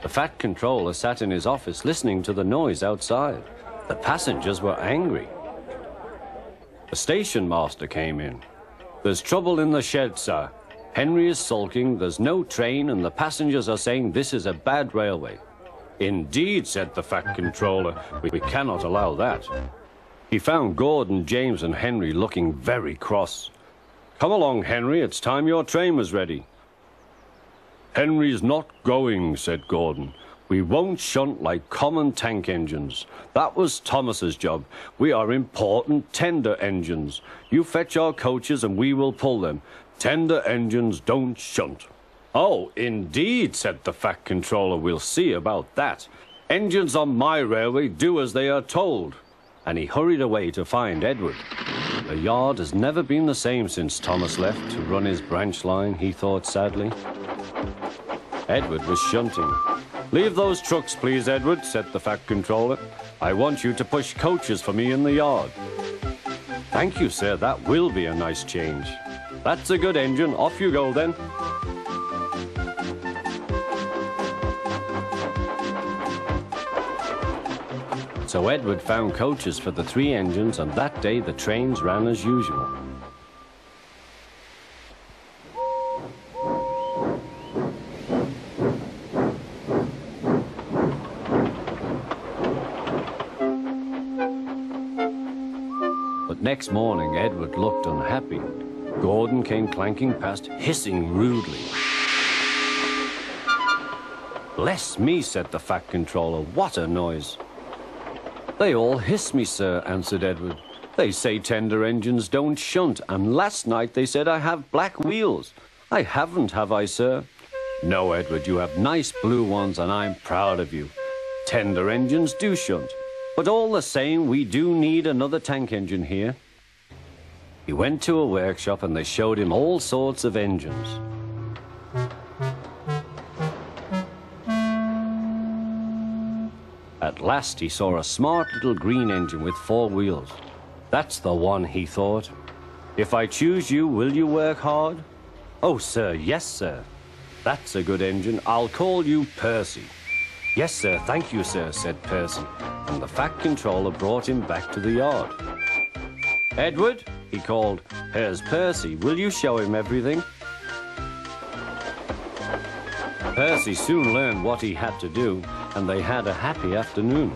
The fat controller sat in his office listening to the noise outside. The passengers were angry. The station master came in. "There's trouble in the shed, sir. Henry is sulking, there's no train, and the passengers are saying this is a bad railway." "Indeed," said the fat controller, we cannot allow that." He found Gordon, James, and Henry looking very cross. "Come along, Henry, it's time your train was ready." "Henry's not going," said Gordon. "We won't shunt like common tank engines. That was Thomas's job. We are important tender engines. You fetch our coaches and we will pull them. Tender engines don't shunt." "Oh, indeed," said the fat controller. "We'll see about that. Engines on my railway do as they are told." And he hurried away to find Edward. The yard has never been the same since Thomas left to run his branch line, he thought sadly. Edward was shunting. "Leave those trucks, please, Edward," said the fat controller. "I want you to push coaches for me in the yard." "Thank you, sir, that will be a nice change." "That's a good engine. Off you go, then." So Edward found coaches for the 3 engines, and that day the trains ran as usual. But next morning, Edward looked unhappy. Gordon came clanking past, hissing rudely. "Bless me," said the fat controller, "what a noise." "They all hiss me, sir," answered Edward. "They say tender engines don't shunt, and last night they said I have black wheels. I haven't, have I, sir?" "No, Edward, you have nice blue ones, and I'm proud of you. Tender engines do shunt, but all the same, we do need another tank engine here." He went to a workshop and they showed him all sorts of engines. At last he saw a smart little green engine with 4 wheels. "That's the one," he thought. "If I choose you, will you work hard?" "Oh, sir, yes, sir." "That's a good engine. I'll call you Percy." "Yes, sir, thank you, sir," said Percy, and the fat controller brought him back to the yard. "Edward," he called, "here's Percy. Will you show him everything?" Percy soon learned what he had to do, and they had a happy afternoon.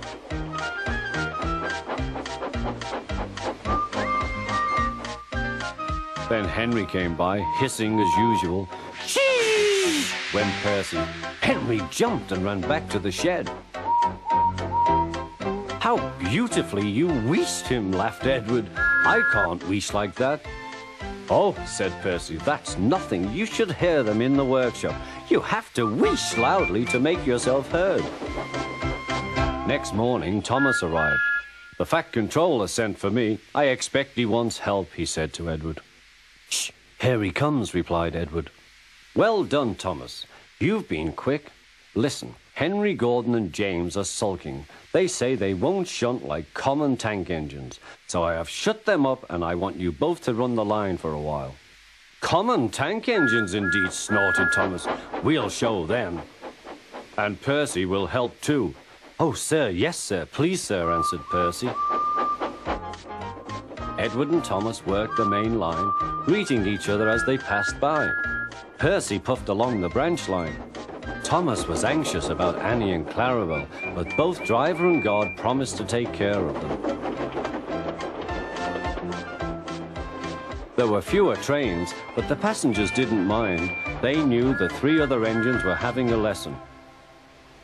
Then Henry came by, hissing as usual. "Shee!" went Percy. Henry jumped and ran back to the shed. "How beautifully you wheeshed him," laughed Edward. "I can't wheesh like that." "Oh," said Percy, "that's nothing. You should hear them in the workshop. You have to wheesh loudly to make yourself heard." Next morning, Thomas arrived. "The fat controller sent for me. I expect he wants help," he said to Edward. "Shh, here he comes," replied Edward. "Well done, Thomas. You've been quick. Listen, Henry, Gordon, and James are sulking. They say they won't shunt like common tank engines. So I have shut them up, and I want you both to run the line for a while." "Common tank engines, indeed," snorted Thomas. "We'll show them." "And Percy will help too." "Oh, sir, yes, sir. Please, sir," answered Percy. Edward and Thomas worked the main line, greeting each other as they passed by. Percy puffed along the branch line. Thomas was anxious about Annie and Clarabelle, but both driver and guard promised to take care of them. There were fewer trains, but the passengers didn't mind. They knew the 3 other engines were having a lesson.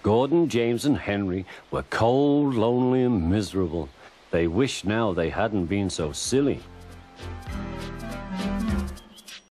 Gordon, James, and Henry were cold, lonely, and miserable. They wished now they hadn't been so silly.